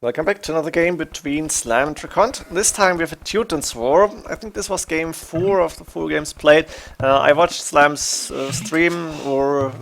Welcome back to another game between Slam and DraConT. This time we have a Teutons war. I think this was game 4 of the 4 games played. I watched Slam's stream, or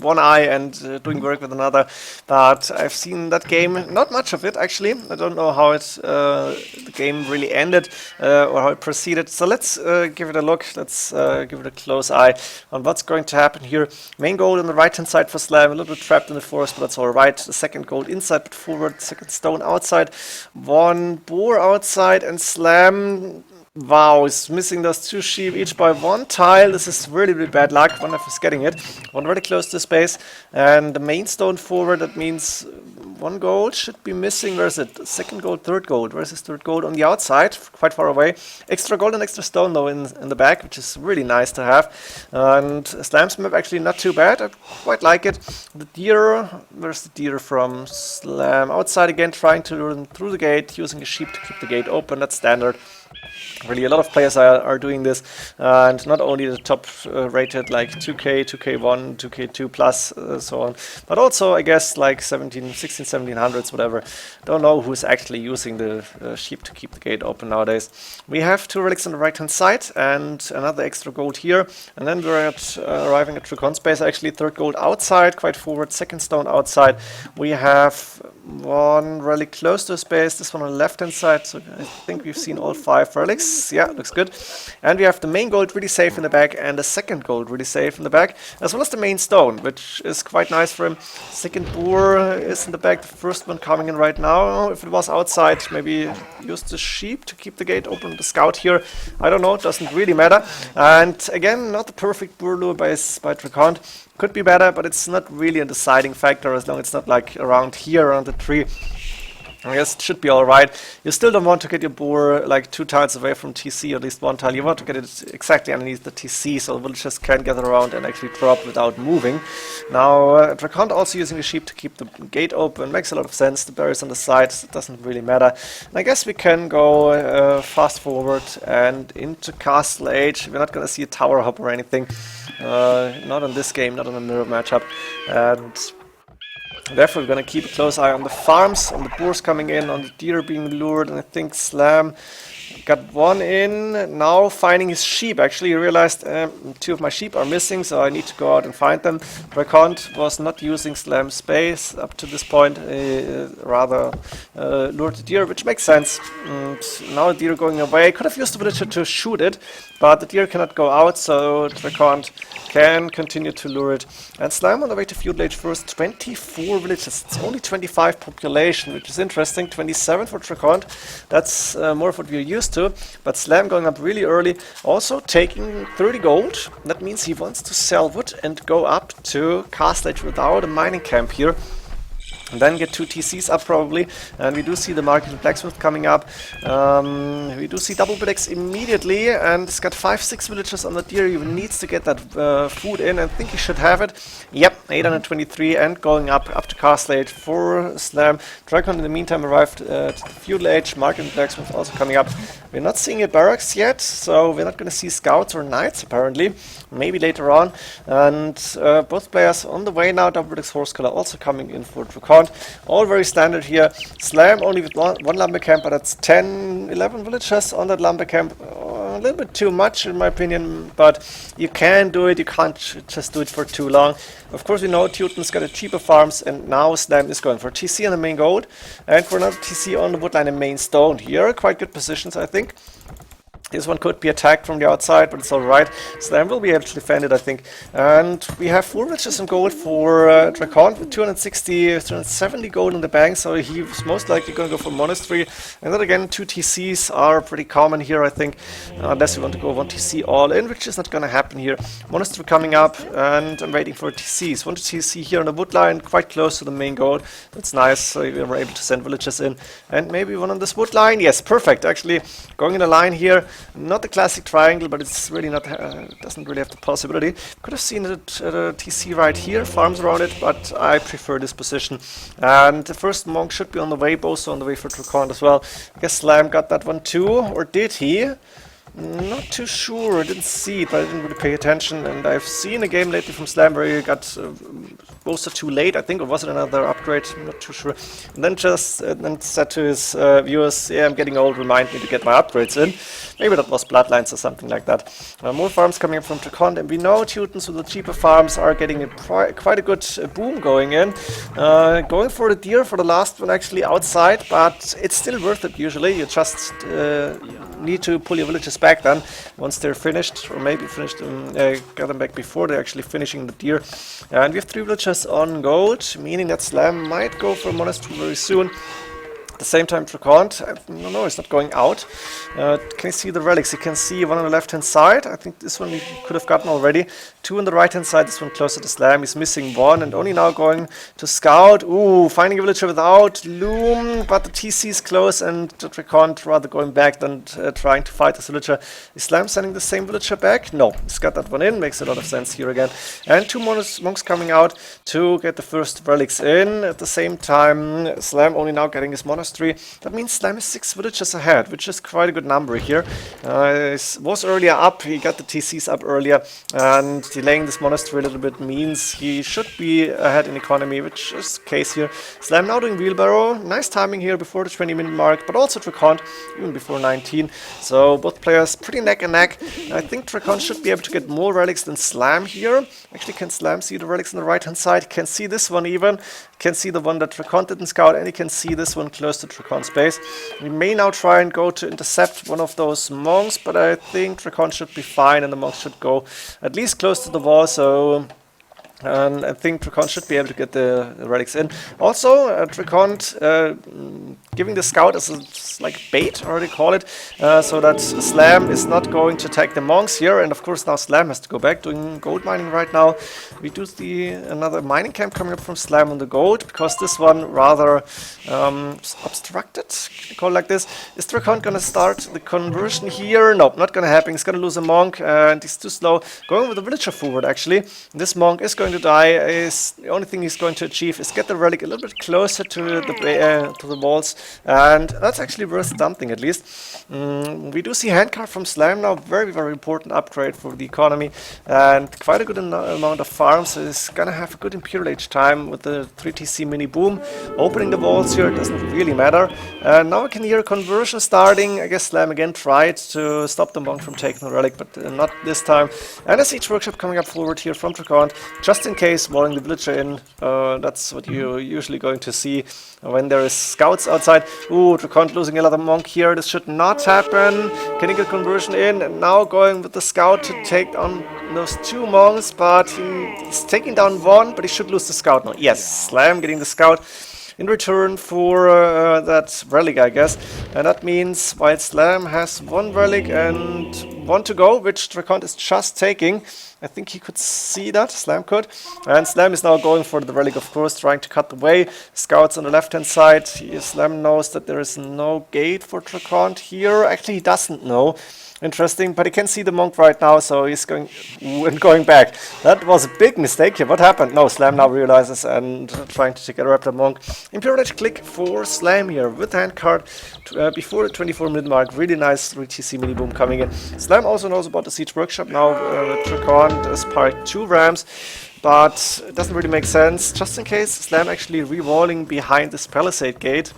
one eye and doing work with another, but I've seen that game, not much of it actually. I don't know how the game really ended or how it proceeded. So let's give it a look. Let's give it a close eye on what's going to happen here. Main goal on the right hand side for Slam, a little bit trapped in the forest, but that's alright. The second goal inside but forward, second stone outside, one boar outside, and Slam, wow, is missing those 2 sheep each by 1 tile. This is really, really bad luck. One of us getting it. One really close to space. And the main stone forward, that means 1 gold should be missing. Where is it? Second gold, third gold. Where's his third gold? On the outside, quite far away. Extra gold and extra stone though in the back, which is really nice to have. And Slam's map actually not too bad. I quite like it. The deer, where's the deer from Slam? Outside again, trying to run through the gate, using a sheep to keep the gate open. That's standard. Really, a lot of players are doing this, and not only the top rated like 2K, 2K1, 2K2 plus, so on, but also I guess like 16, 1700s, whatever. Don't know who's actually using the sheep to keep the gate open nowadays. We have 2 relics on the right hand side and another extra gold here, and then we're arriving at DraConT space. Actually, 3rd gold outside, quite forward, 2nd stone outside. We have 1 relic close to space, this one on the left hand side, so I think we've seen all 5 relics. Yeah, looks good. And we have the main gold really safe in the back and the second gold really safe in the back, as well as the main stone, which is quite nice for him. Second boar is in the back, the first one coming in right now. If it was outside, maybe use the sheep to keep the gate open. The scout here, I don't know, it doesn't really matter. And again, not the perfect boar lure by DraConT. Could be better, but it's not really a deciding factor as long as it's not like around here, around the tree. I guess it should be alright. You still don't want to get your boar like 2 tiles away from TC, or at least 1 tile. You want to get it exactly underneath the TC, so the villagers can gather around and actually drop without moving. Now, DraConT also using the sheep to keep the gate open. Makes a lot of sense. The barriers on the sides, it doesn't really matter. And I guess we can go fast forward and into Castle Age. We're not going to see a tower hop or anything. Not on this game, not on a mirror matchup. And therefore, we're going to keep a close eye on the farms, on the boars coming in, on the deer being lured, and I think Slam got 1 in. Now finding his sheep. Actually, he realized 2 of my sheep are missing, so I need to go out and find them. DraConT was not using Slam space up to this point, rather lured the deer, which makes sense. And now the deer going away. Could have used the villager to shoot it, but the deer cannot go out, so DraConT can continue to lure it. And Slam on the way to feudal age first, 24 villages. It's only 25 population, which is interesting. 27 for DraConT. That's more of what we're used to. But Slam going up really early, also taking 30 gold. That means he wants to sell wood and go up to Castle Age without a mining camp here. And then get 2 TCs up probably, and we do see the market and blacksmith coming up. We do see double buildings immediately, and it's got 5-6 villagers on the deer. He needs to get that food in, and I think he should have it. Yep, 823, and going up to Castle Age for Slam. DraConT in the meantime arrived at the feudal age. Market and blacksmith also coming up. We're not seeing a barracks yet, so we're not going to see scouts or knights apparently. Maybe later on. And both players on the way now. Double buildings horse color also coming in for DraConT. All very standard here. Slam only with one lumber camp, but that's 10, 11 villagers on that lumber camp. A little bit too much in my opinion, but you can do it. You can't just do it for too long. Of course, we know Teutons got a cheaper farms, and now Slam is going for TC on the main gold and for another TC on the woodline and main stone here. Quite good positions, I think. This one could be attacked from the outside, but it's alright. Slam will be able to defend it, I think. And we have 4 riches in gold for DraConT with 260, 270 gold in the bank, so he's most likely going to go for Monastery. And then again, 2 TCs are pretty common here, I think, unless you want to go 1 TC all in, which is not going to happen here. Monastery coming up, and I'm waiting for TCs. 1 TC here on the wood line, quite close to the main gold. That's nice, so we were able to send villagers in. And maybe 1 on this wood line. Yes, perfect, actually. Going in a line here. Not the classic triangle, but it's really not, doesn't really have the possibility. Could have seen it at a TC right here, farms around it, but I prefer this position. And the first monk should be on the way, both on the way for DraConT as well. I guess Slam got that one too, or did he? Not too sure, I didn't see it, but I didn't really pay attention, and I've seen a game lately from Slam where he got boosted too late, I think, or was it another upgrade? I'm not too sure. And then just then said to his viewers, yeah, I'm getting old, remind me to get my upgrades in. Maybe that was Bloodlines or something like that. More farms coming in from DraConT, and we know Teutons with the cheaper farms are getting quite a good boom going in. Going for the deer for the last one actually outside, but it's still worth it usually. You just need to pull your villagers back then once they're finished, or maybe finished get them back before they're actually finishing the deer. And we have 3 villagers on gold, meaning that Slam might go for a monastery very soon. At the same time, DraConT, no, it's not going out. Can you see the relics? You can see one on the left hand side. I think this one we could have gotten already. 2 on the right hand side, this one closer to Slam. He's missing 1 and only now going to scout. Ooh, finding a villager without loom, but the TC is close and DraConT rather going back than trying to fight this villager. Is Slam sending the same villager back? No, he's got that one in. Makes a lot of sense here again. And 2 monks coming out to get the first relics in. At the same time, Slam only now getting his monastery. That means Slam is 6 villagers ahead, which is quite a good number here. Was earlier up, he got the TCs up earlier, and delaying this monastery a little bit means he should be ahead in economy, which is the case here. Slam now doing wheelbarrow, nice timing here before the 20-minute mark, but also DraConT even before 19. So both players pretty neck and neck. I think DraConT should be able to get more relics than Slam here. Actually, can Slam see the relics on the right hand side? Can see this one even. Can see the one that DraConT didn't scout, and you can see this one close to DraConT's base. We may now try and go to intercept one of those monks, but I think DraConT should be fine and the monks should go at least close to the wall, so and I think DraConT should be able to get the relics in. Also, DraConT giving the scout as like bait, I already call it, so that Slam is not going to attack the monks here. And of course now Slam has to go back, doing gold mining right now. We do see another mining camp coming up from Slam on the gold, because this one rather obstructed, call it like this. Is DraConT going to start the conversion here? Nope, not going to happen. He's going to lose a monk, and he's too slow. Going with the villager forward, actually. This monk is going to die. The only thing he's going to achieve is get the relic a little bit closer to the walls, and that's actually worth something at least. We do see handcart from Slam now, very, very important upgrade for the economy, and quite a good amount of farms. So he's gonna have a good Imperial Age time with the 3TC mini boom. Opening the walls here doesn't really matter. And now we can hear a conversion starting. I guess Slam again tried to stop the monk from taking the relic, but not this time. And a siege workshop coming up forward here from DraConT, just in case, walling the villager in. That's what you're usually going to see when there is scouts outside. Ooh, DraConT losing another monk here. This should not happen. Can he get conversion in? And now going with the scout to take on those 2 monks, but he's taking down 1, but he should lose the scout now. Yes, Slam getting the scout in return for that relic, I guess. And that means while Slam has 1 relic and 1 to go, which DraConT is just taking. I think he could see that, Slam could. And Slam is now going for the relic, of course, trying to cut the way. Scouts on the left-hand side. Slam knows that there is no gate for DraConT here. Actually, he doesn't know. Interesting, but he can see the monk right now, so he's going back. That was a big mistake here. What happened? No, Slam now realizes and trying to take a raptor monk. Imperial Age click for Slam here with the hand card before the 24-minute mark. Really nice 3TC mini boom coming in. Slam also knows about the siege workshop now. DraConT has parked 2 rams, but it doesn't really make sense. Just in case, Slam actually re-walling behind this palisade gate.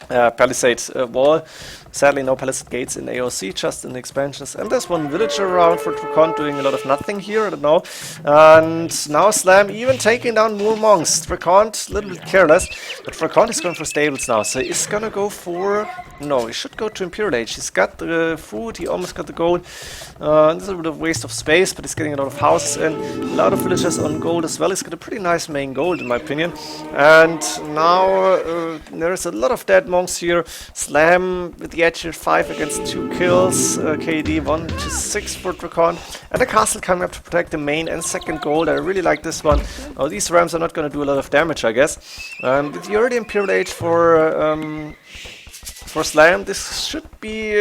Palisade wall. Sadly, no palisade gates in AOC, just in the expansions. And there's 1 villager around for DraConT doing a lot of nothing here, I don't know. And now Slam even taking down more monks. DraConT, a little bit careless, but DraConT is going for stables now. So he's gonna go for... No, he should go to Imperial Age. He's got the food, he almost got the gold. This is a bit of waste of space, but he's getting a lot of houses in. A lot of villagers on gold as well. He's got a pretty nice main gold, in my opinion. And now there's a lot of dead monks here. Slam with the edge here, 5 against 2 kills. KD 1 to 6 for DraConT. And a castle coming up to protect the main and second gold. I really like this one. Now these rams are not going to do a lot of damage, I guess. With the early Imperial Age for for Slam, this should be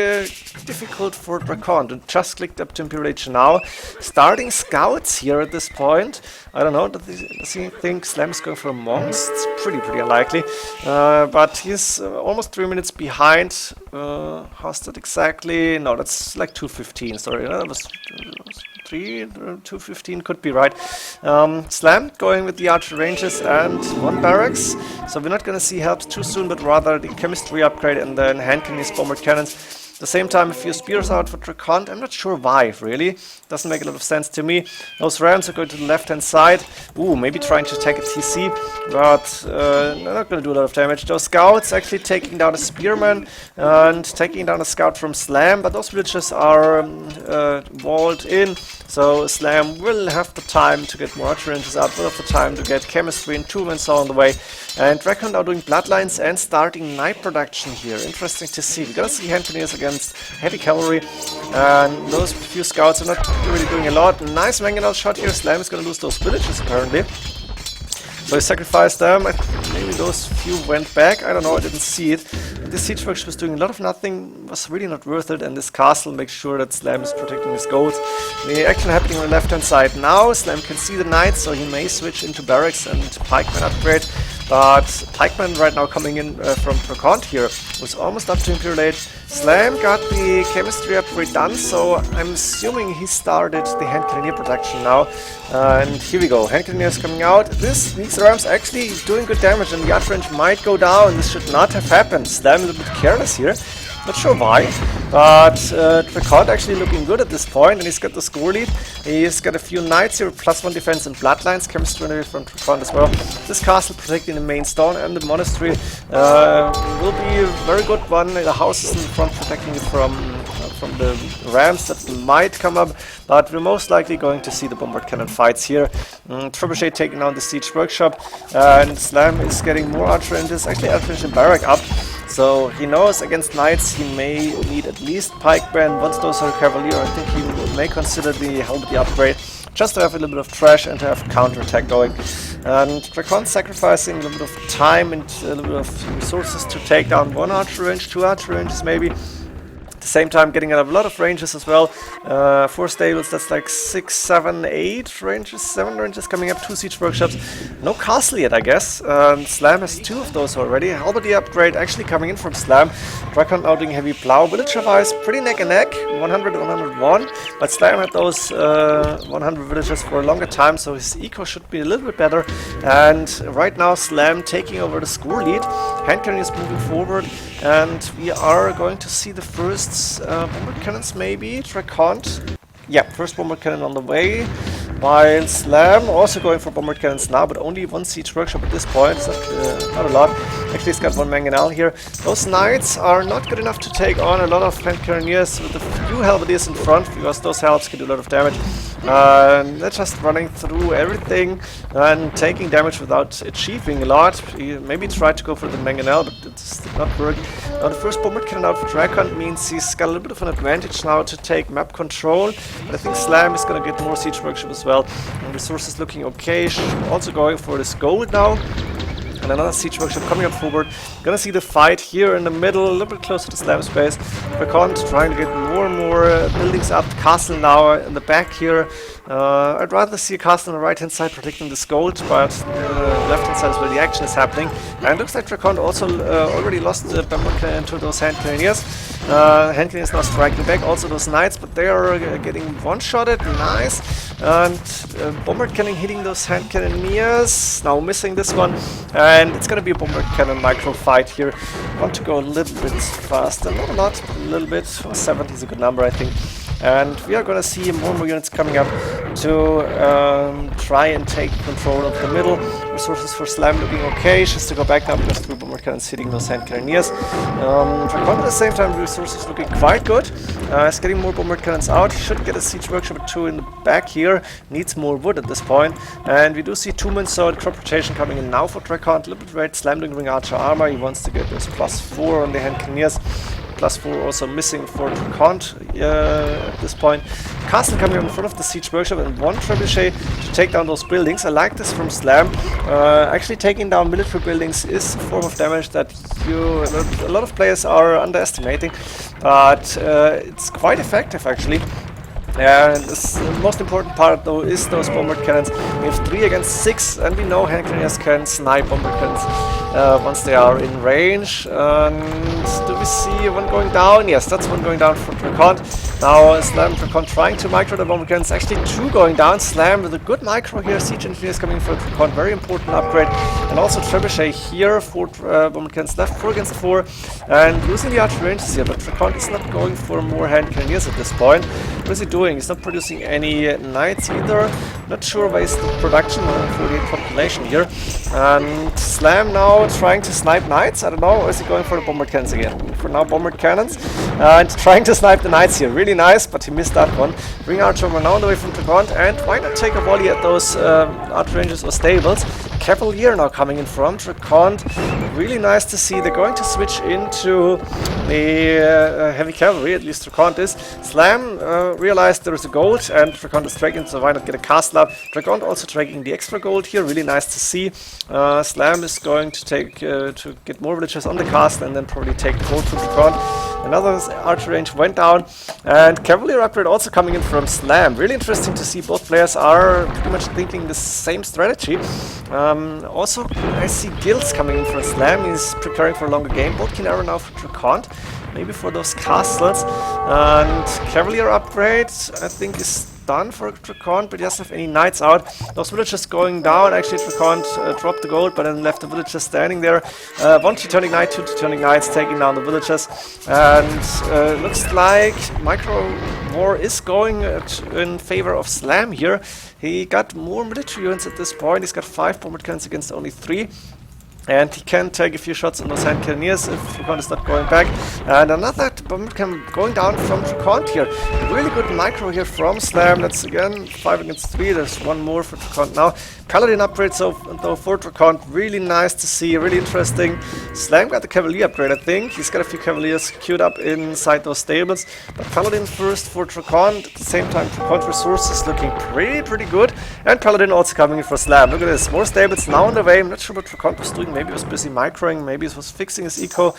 difficult for DraConT. Just clicked up to Imperial Age now. Starting scouts here at this point. I don't know, does he think Slam is going for a Monks? It's pretty unlikely. But he's almost 3 minutes behind. How's that exactly? No, that's like 2:15, sorry. That was 2:15 could be right. Slam going with the archer ranges and 1 barracks. So we're not going to see helps too soon, but rather the chemistry upgrade and then hand cannons, bombard cannons. At the same time, a few spears out for DraConT. I'm not sure why, really. Doesn't make a lot of sense to me. Those rams are going to the left-hand side. Ooh, maybe trying to take a TC, but they're not going to do a lot of damage. Those scouts actually taking down a spearman and taking down a scout from Slam, but those villages are walled in. So Slam will have the time to get more archer ranges out, will have the time to get chemistry and 2 men saw on the way. And DraConT now doing bloodlines and starting night production here. Interesting to see. We're gonna see hand cannoneers against heavy cavalry, and those few scouts are not really doing a lot. Nice mangonel shot here. Slam is gonna lose those villages apparently. So he sacrificed them. Maybe those few went back. I don't know, I didn't see it. This siege workshop was doing a lot of nothing, was really not worth it, and this castle makes sure that Slam is protecting his goals. The action happening on the left-hand side now. Slam can see the knights, so he may switch into barracks and pikemen upgrade. But pikemen right now coming in from DraConT here was almost up to Imperial Age. Slam got the chemistry upgrade done, so I'm assuming he started the hand cannoneer production now. And here we go, hand cannoneers coming out. These rams actually doing good damage, and the archer range might go down. This should not have happened. Slam is a bit careless here. Not sure why, but DraConT actually looking good at this point, and he's got the score lead. He's got a few knights here, +1 defense and bloodlines, chemistry from DraConT as well. This castle protecting the main stone and the monastery will be a very good one. The houses in front protecting it from the rams that might come up, but we're most likely going to see the bombard cannon fights here. Trebuchet taking down the siege workshop, and Slam is getting more archer ranges, actually archer range and barrack up. So he knows against knights he may need at least pikemen. Once those are cavalier, I think he may consider the helmet upgrade, just to have a little bit of trash and to have counter-attack going. And DraConT sacrificing a little bit of time and a little bit of resources to take down 1 archer range, 2 archer ranges maybe. At the same time getting a lot of ranges as well. 4 stables, that's like 6, 7, 8 ranges, 7 ranges coming up, 2 siege workshops. No castle yet, I guess. Slam has 2 of those already. Halberdy upgrade actually coming in from Slam. DraConT now doing heavy plow. Villager-wise, pretty neck and neck, 100 101. But Slam had those 100 villagers for a longer time, so his eco should be a little bit better. And right now Slam taking over the score lead. Hand cannon is moving forward, and we are going to see the first bombard cannons maybe. DraConT. Yeah, first bombard cannon on the way. While Slam also going for bombard cannons now, but only 1 siege workshop at this point, so not a lot. Actually, he's got 1 mangonel here. Those knights are not good enough to take on a lot of hand cannoneers with a few halberdiers in front, because those helps can do a lot of damage. They're just running through everything and taking damage without achieving a lot. He maybe tried to go for the mangonel, but it did not work. Now the first bombard cannon out for DraConT means he's got a little bit of an advantage now to take map control. But I think Slam is going to get more siege workshop as well. And resources looking okay. Also going for this gold now. And another siege workshop coming up forward. Gonna see the fight here in the middle, a little bit closer to Slam space. DraConT trying to get more and more buildings up. Castle now in the back here. I'd rather see a castle on the right hand side protecting this gold, but the left hand side is where the action is happening. And it looks like DraConT also already lost the bombard cannon to those hand cannoneers. Hand cannoneers now striking back, also those knights, but they are getting one-shotted. Nice. And bombard cannon hitting those hand cannoneers. Now missing this one. And it's gonna be a bombard cannon micro fight here. I want to go a little bit faster, not a lot, but a little bit. 70 is a good number, I think. And we are gonna see more and more units coming up to try and take control of the middle. Resources for Slam looking okay, just to go back now because 3 bombard cannons hitting those hand cannoneers. DraConT at the same time, resources looking quite good. He's getting more bombard cannons out. He should get a siege workshop or 2 in the back here. Needs more wood at this point. And we do see 2-man sword crop rotation coming in now for DraConT. A little bit red, Slam doing ring archer armor. He wants to get this +4 on the hand cannoneers. +4 also missing for DraConT at this point. Castle coming in front of the Siege Workshop and 1 Trebuchet to take down those buildings. I like this from Slam. Actually taking down military buildings is a form of damage that a lot of players are underestimating, but it's quite effective actually. And the most important part though is those bombard cannons. We have 3 against 6 and we know hand cannoneers can snipe bombard cannons once they are in range. And do we see one going down? Yes, that's one going down for DraConT. Now Slam and DraConT trying to micro the bombard cannons. Actually 2 going down. Slam with a good micro here. Siege Engineers coming for DraConT. Very important upgrade. And also Trebuchet here. 4 bombard cannons left. 4 against 4. And losing the archer ranges here. But DraConT is not going for more hand cannoneers at this point. What is he doing? He's not producing any knights either. Not sure why is the production 48 population here. And Slam now trying to snipe knights. I don't know. Or is he going for the bombard cannons again? For now, bombard cannons. And trying to snipe the knights here. Really nice, but he missed that one. Ring archer now on the way from DraConT. And why not take a volley at those archer ranges or stables? Cavalier now coming in from DraConT. Really nice to see. They're going to switch into the heavy cavalry, at least DraConT is. Slam realized there is a gold and DraConT is dragging, so why not get a castle up? DraConT also dragging the extra gold here. Really nice to see. Slam is going to take to get more villagers on the castle and then probably take the gold from DraConT. Another archer range went down, and Cavalier upgrade also coming in from Slam. Really interesting to see both players are pretty much thinking the same strategy. Also, I see guilds coming in from Slam. He's preparing for a longer game. Boltkin arrow now for DraConT, maybe for those castles. And Cavalier upgrade, I think, is done for DraConT, but he doesn't have any knights out. Those villagers going down. Actually, DraConT dropped the gold, but then left the villagers standing there. 1 Teutonic Knight, 2 Teutonic Knights taking down the villagers. And looks like Micro War is going in favor of Slam here. He got more military units at this point. He's got 5 bombard cannons against only 3. And he can take a few shots on those hand cannoneers if DraConT is not going back. And another bombard cannon going down from DraConT here. Really good micro here from Slam. That's again 5 against 3. There's one more for DraConT now. Paladin upgrade so though for DraConT. Really nice to see. Really interesting. Slam got the Cavalier upgrade, I think. He's got a few Cavaliers queued up inside those stables. But Paladin first for DraConT. At the same time, DraConT resources looking pretty good. And Paladin also coming in for Slam. Look at this. More stables now on the way. I'm not sure what DraConT was doing. Maybe he was busy microing, maybe he was fixing his eco.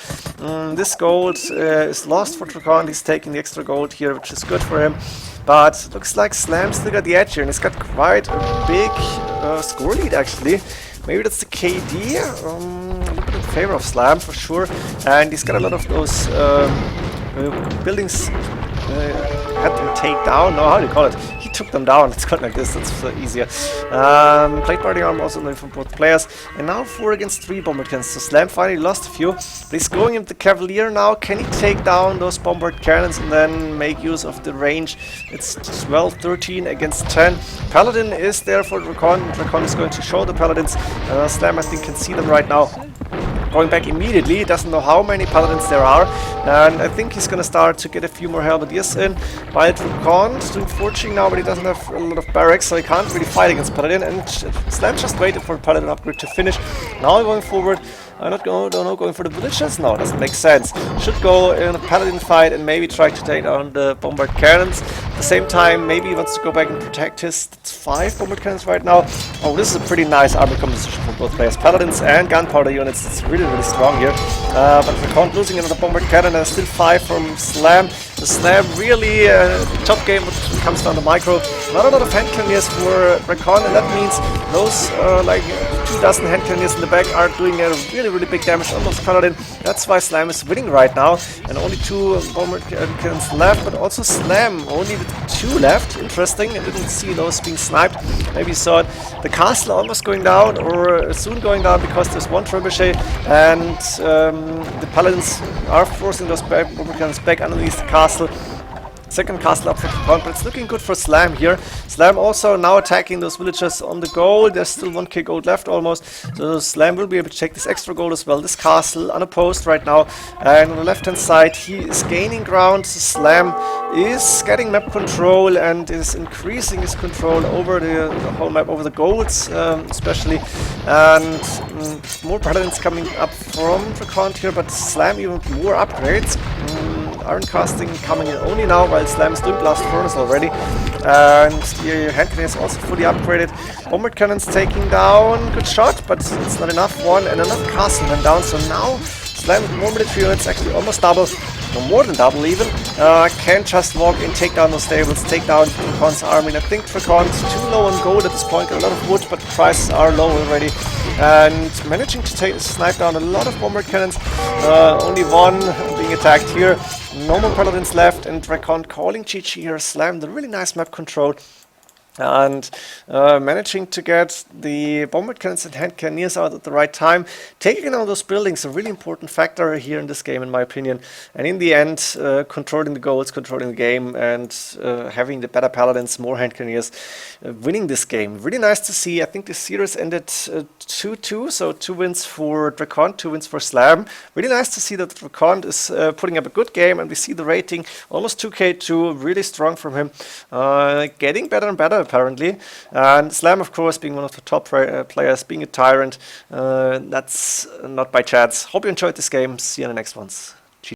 This gold is lost for DraConT. He's taking the extra gold here, which is good for him. But looks like Slam still got the edge here, and he's got quite a big score lead actually. Maybe that's the KD. A little bit in favor of Slam for sure. And he's got a lot of those buildings had to take down. No, how do you call it? He took them down. It's got like this. That's easier. Plate body arm also only from both players. And now 4 against 3 bombard cannons. So Slam finally lost a few. But he's going into the Cavalier now. Can he take down those bombard cannons and then make use of the range? It's 12, 13 against 10. Paladin is there for DraConT. DraConT is going to show the Paladins. Slam, I think, can see them right now. Going back immediately, he doesn't know how many Paladins there are, and I think he's gonna start to get a few more Halberdiers in. While DraConT is doing forging now, but he doesn't have a lot of barracks, so he can't really fight against Paladin, and Slam just waited for Paladin upgrade to finish. Now going forward, don't know, going for the villagers? No, doesn't make sense. Should go in a Paladin fight and maybe try to take down the bombard cannons. At the same time, maybe he wants to go back and protect his 5 bombard cannons right now. Oh, this is a pretty nice army composition for both players. Paladins and gunpowder units. It's really strong here. But DraConT losing another bombard cannon. There's still 5 from Slam. The Slam really top game when it comes down to micro. Not a lot of hand cannoneers for DraConT, and that means those like 2 dozen hand cannoneers in the back are doing a really big damage on those Paladin. That's why Slam is winning right now. And only 2 bombard cannons left, but also Slam only with 2 left. Interesting. I didn't see those being sniped. Maybe you saw it. The castle almost going down, or soon going down, because there's 1 trebuchet, and the Paladins are forcing those bombard cannons back underneath the castle. Second castle up for DraConT, but it's looking good for Slam here. Slam also now attacking those villagers on the gold. There's still 1k gold left almost, so Slam will be able to take this extra gold as well. This castle unopposed right now, and on the left hand side he is gaining ground. Slam is getting map control and is increasing his control over the whole map, over the golds especially, and more Paladins coming up from DraConT here, but Slam even more upgrades. Iron Casting coming in only now, while Slam is doing Blast Furnace already. And the hand cannon is also fully upgraded. Bombard Cannon's taking down, good shot, but it's not enough. One and another castle went down, so now Slam with more military units, actually almost double, no more than double even, can just walk in, take down those stables, take down DraConT's army. And I think DraConT's too low on gold at this point, got a lot of wood, but the prices are low already. And managing to snipe down a lot of bombard cannons, only one being attacked here. No more paladins left, and DraConT calling GG here. Slam, the really nice map control. And managing to get the bombard cannons and hand cannoneers out at the right time, taking down those buildings, a really important factor here in this game, in my opinion. And in the end, controlling the goals, controlling the game, and having the better paladins, more hand cannoneers, winning this game. Really nice to see. I think the series ended 2-2, so 2 wins for DraConT, 2 wins for Slam. Really nice to see that DraConT is putting up a good game, and we see the rating almost 2k2, really strong from him, getting better and better apparently. And Slam, of course, being one of the top players, being a tyrant, that's not by chance. Hope you enjoyed this game. See you in the next ones.